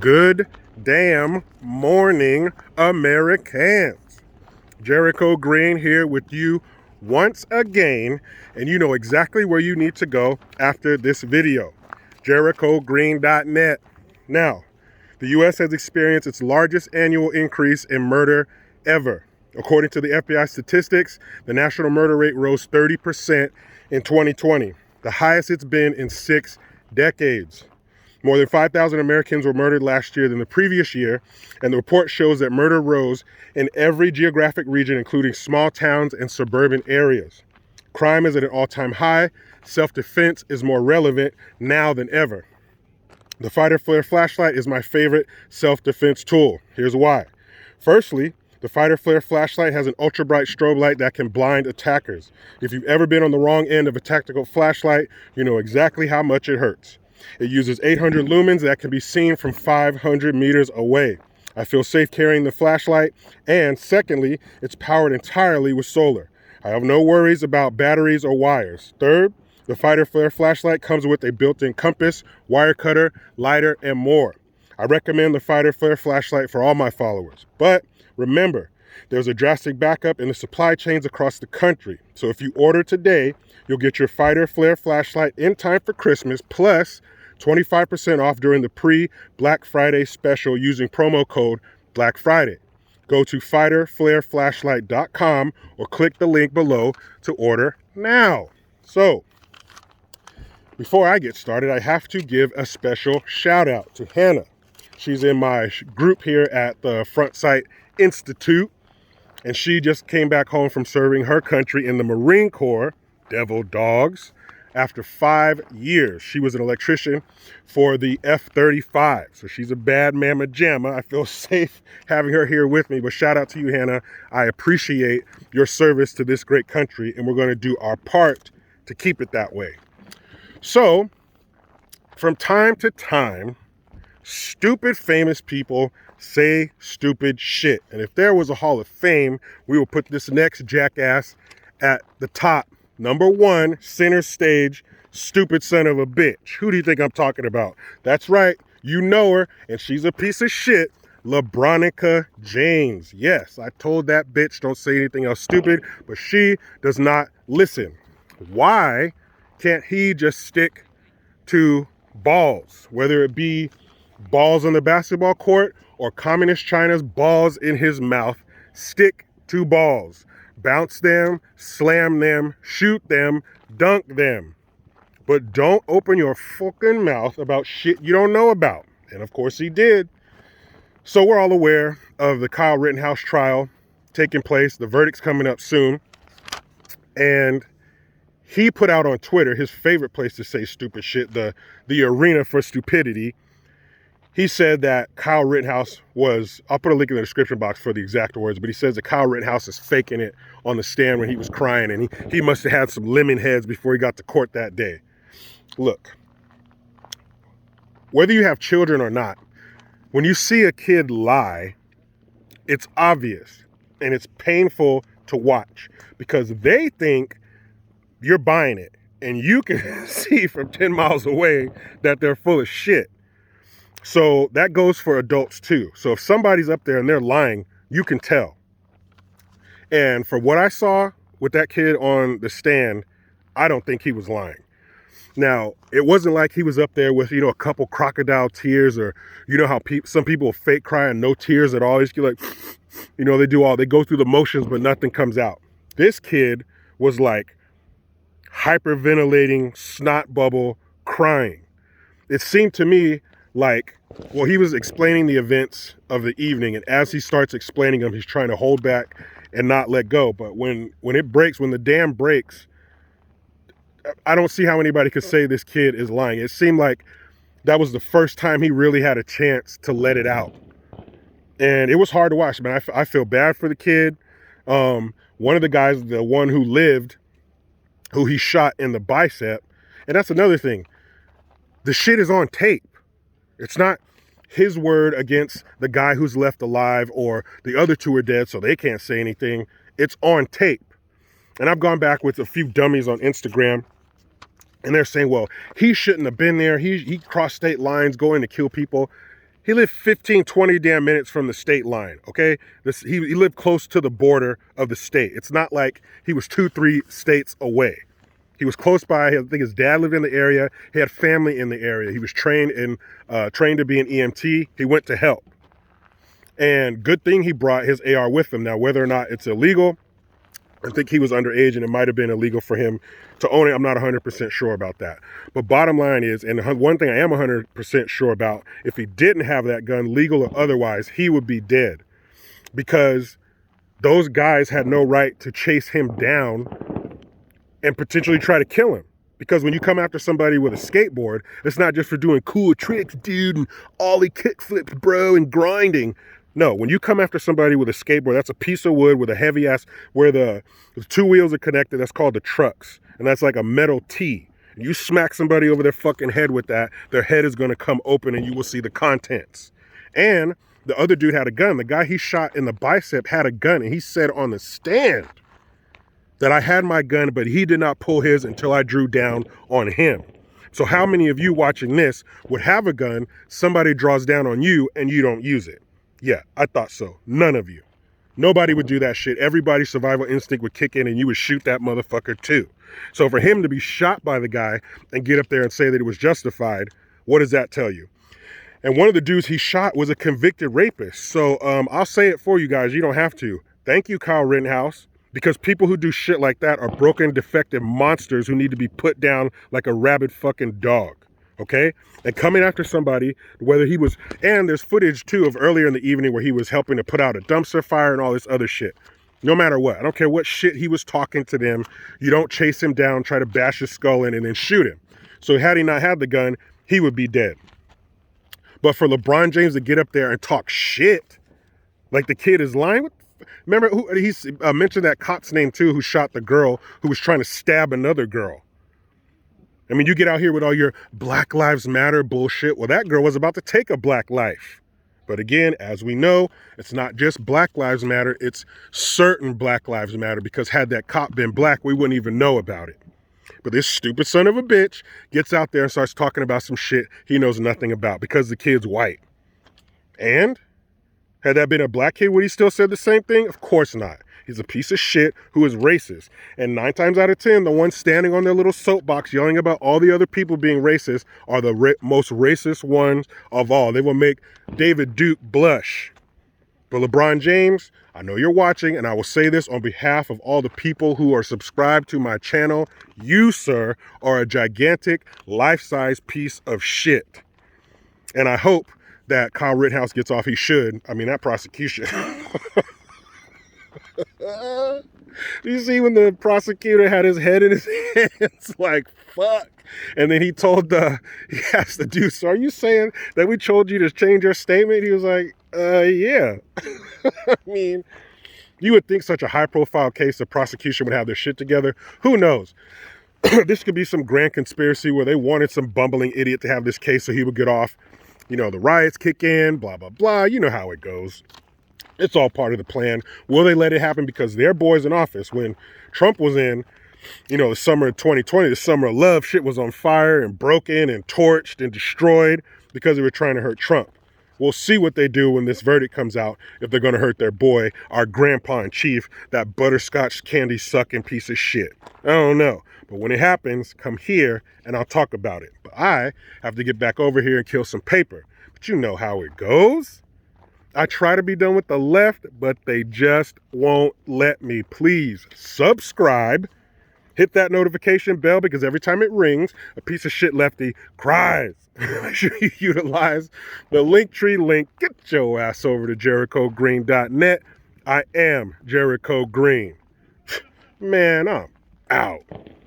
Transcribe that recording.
Good damn morning, Americans. Jericho Green here with you once again, and you know exactly where you need to go after this video. JerichoGreen.net. Now, the U.S. has experienced its largest annual increase in murder ever. According to the FBI statistics, the national murder rate rose 30% in 2020, the highest it's been in 6 decades. More than 5,000 Americans were murdered last year than the previous year, and the report shows that murder rose in every geographic region, including small towns and suburban areas. Crime is at an all-time high. Self-defense is more relevant now than ever. The fighter flare flashlight is my favorite self-defense tool. Here's why. Firstly, the fighter flare flashlight has an ultra-bright strobe light that can blind attackers. If you've ever been on the wrong end of a tactical flashlight, you know exactly how much it hurts. It uses 800 lumens that can be seen from 500 meters away. I feel safe carrying the flashlight, and secondly, it's powered entirely with solar. I have no worries about batteries or wires. Third, the fighter flare flashlight comes with a built-in compass, wire cutter, lighter, and more. I recommend the fighter flare flashlight for all my followers. But remember, there's a drastic backup in the supply chains across the country. So if you order today, you'll get your fighter flare flashlight in time for Christmas, plus 25% off during the pre-Black Friday special using promo code Black Friday. Go to fighterflareflashlight.com or click the link below to order now. So, before I get started, I have to give a special shout out to Hannah. She's in my group here at the Front Sight Institute, and she just came back home from serving her country in the Marine Corps, Devil Dogs, after 5 years. She was an electrician for the F-35. So she's a bad mamma jamma. I feel safe having her here with me. But shout out to you, Hannah. I appreciate your service to this great country, and we're going to do our part to keep it that way. So, from time to time, stupid famous people say stupid shit. And if there was a Hall of Fame, we will put this next jackass at the top. Number 1, center stage, stupid son of a bitch. Who do you think I'm talking about? That's right, you know her, and she's a piece of shit. Lebronica James. Yes, I told that bitch don't say anything else stupid, but she does not listen. Why can't he just stick to balls? Whether it be balls on the basketball court or Communist China's balls in his mouth, stick to balls. Bounce them, slam them, shoot them, dunk them. But don't open your fucking mouth about shit you don't know about. And of course he did. So we're all aware of the Kyle Rittenhouse trial taking place. The verdict's coming up soon. And he put out on Twitter, his favorite place to say stupid shit, the arena for stupidity. He said that Kyle Rittenhouse was, I'll put a link in the description box for the exact words, but he says that Kyle Rittenhouse is faking it on the stand when he was crying, and he must have had some lemon heads before he got to court that day. Look, whether you have children or not, when you see a kid lie, it's obvious and it's painful to watch because they think you're buying it, and you can see from 10 miles away that they're full of shit. So that goes for adults too. So if somebody's up there and they're lying, you can tell. And for what I saw with that kid on the stand, I don't think he was lying. Now, it wasn't like he was up there with, a couple crocodile tears, or, how some people fake cry and no tears at all. They just like, they go through the motions, but nothing comes out. This kid was like hyperventilating, snot bubble, crying. It seemed to me like, well, he was explaining the events of the evening, and as he starts explaining them, he's trying to hold back and not let go. But when it breaks, when the dam breaks, I don't see how anybody could say this kid is lying. It seemed like that was the first time he really had a chance to let it out. And it was hard to watch, man. I feel bad for the kid. One of the guys, the one who lived, who he shot in the bicep, and that's another thing. The shit is on tape. It's not his word against the guy who's left alive, or the other two are dead, so they can't say anything. It's on tape. And I've gone back with a few dummies on Instagram, and they're saying, well, he shouldn't have been there. He crossed state lines going to kill people. He lived 15, 20 damn minutes from the state line, okay? He lived close to the border of the state. It's not like he was 2, 3 states away. He was close by. I think his dad lived in the area. He had family in the area. He was trained to be an EMT. He went to help. And good thing he brought his AR with him. Now, whether or not it's illegal, I think he was underage and it might have been illegal for him to own it. I'm not 100% sure about that. But bottom line is, and one thing I am 100% sure about, if he didn't have that gun, legal or otherwise, he would be dead. Because those guys had no right to chase him down and potentially try to kill him. Because when you come after somebody with a skateboard, it's not just for doing cool tricks, dude, and ollie kickflips, bro, and grinding. No, when you come after somebody with a skateboard, that's a piece of wood with a heavy ass, where the 2 wheels are connected, that's called the trucks. And that's like a metal T. And you smack somebody over their fucking head with that, their head is gonna come open and you will see the contents. And the other dude had a gun. The guy he shot in the bicep had a gun, and he said on the stand that I had my gun, but he did not pull his until I drew down on him. So how many of you watching this would have a gun, somebody draws down on you, and you don't use it? Yeah, I thought so. None of you. Nobody would do that shit. Everybody's survival instinct would kick in and you would shoot that motherfucker too. So for him to be shot by the guy and get up there and say that it was justified, what does that tell you? And one of the dudes he shot was a convicted rapist. So I'll say it for you guys. You don't have to. Thank you, Kyle Rittenhouse. Because people who do shit like that are broken, defective monsters who need to be put down like a rabid fucking dog. Okay? And coming after somebody, whether he was, and there's footage too of earlier in the evening where he was helping to put out a dumpster fire and all this other shit. No matter what, I don't care what shit he was talking to them, you don't chase him down, try to bash his skull in and then shoot him. So had he not had the gun, he would be dead. But for LeBron James to get up there and talk shit, like the kid is lying, remember he mentioned that cop's name too, who shot the girl who was trying to stab another girl. I mean, you get out here with all your Black Lives Matter bullshit. Well, that girl was about to take a black life. But again, as we know, it's not just Black Lives Matter, it's certain Black Lives Matter, because had that cop been black, we wouldn't even know about it. But this stupid son of a bitch gets out there and starts talking about some shit he knows nothing about because the kid's white. And had that been a black kid, would he still say the same thing? Of course not. He's a piece of shit who is racist. And 9 times out of 10, the ones standing on their little soapbox yelling about all the other people being racist are the most racist ones of all. They will make David Duke blush. But LeBron James, I know you're watching, and I will say this on behalf of all the people who are subscribed to my channel. You, sir, are a gigantic, life-size piece of shit. And I hope that Kyle Rittenhouse gets off. He should. I mean, that prosecution. You see when the prosecutor had his head in his hands, like, fuck. And then he asked the dude, so are you saying that we told you to change your statement? He was like, yeah. I mean, you would think such a high profile case, the prosecution would have their shit together. Who knows? This could be some grand conspiracy where they wanted some bumbling idiot to have this case so he would get off. You know, the riots kick in, blah, blah, blah. You know how it goes. It's all part of the plan. Will they let it happen? Because their boys in office, when Trump was in, you know, the summer of 2020, the summer of love, shit was on fire and broken and torched and destroyed because they were trying to hurt Trump. We'll see what they do when this verdict comes out, if they're going to hurt their boy, our grandpa in chief, that butterscotch candy sucking piece of shit. I don't know. But when it happens, come here and I'll talk about it. But I have to get back over here and kill some paper. But you know how it goes. I try to be done with the left, but they just won't let me. Please subscribe. Hit that notification bell, because every time it rings, a piece of shit lefty cries. Make sure you utilize the Linktree link. Get your ass over to JerichoGreen.net. I am Jericho Green. Man, I'm out.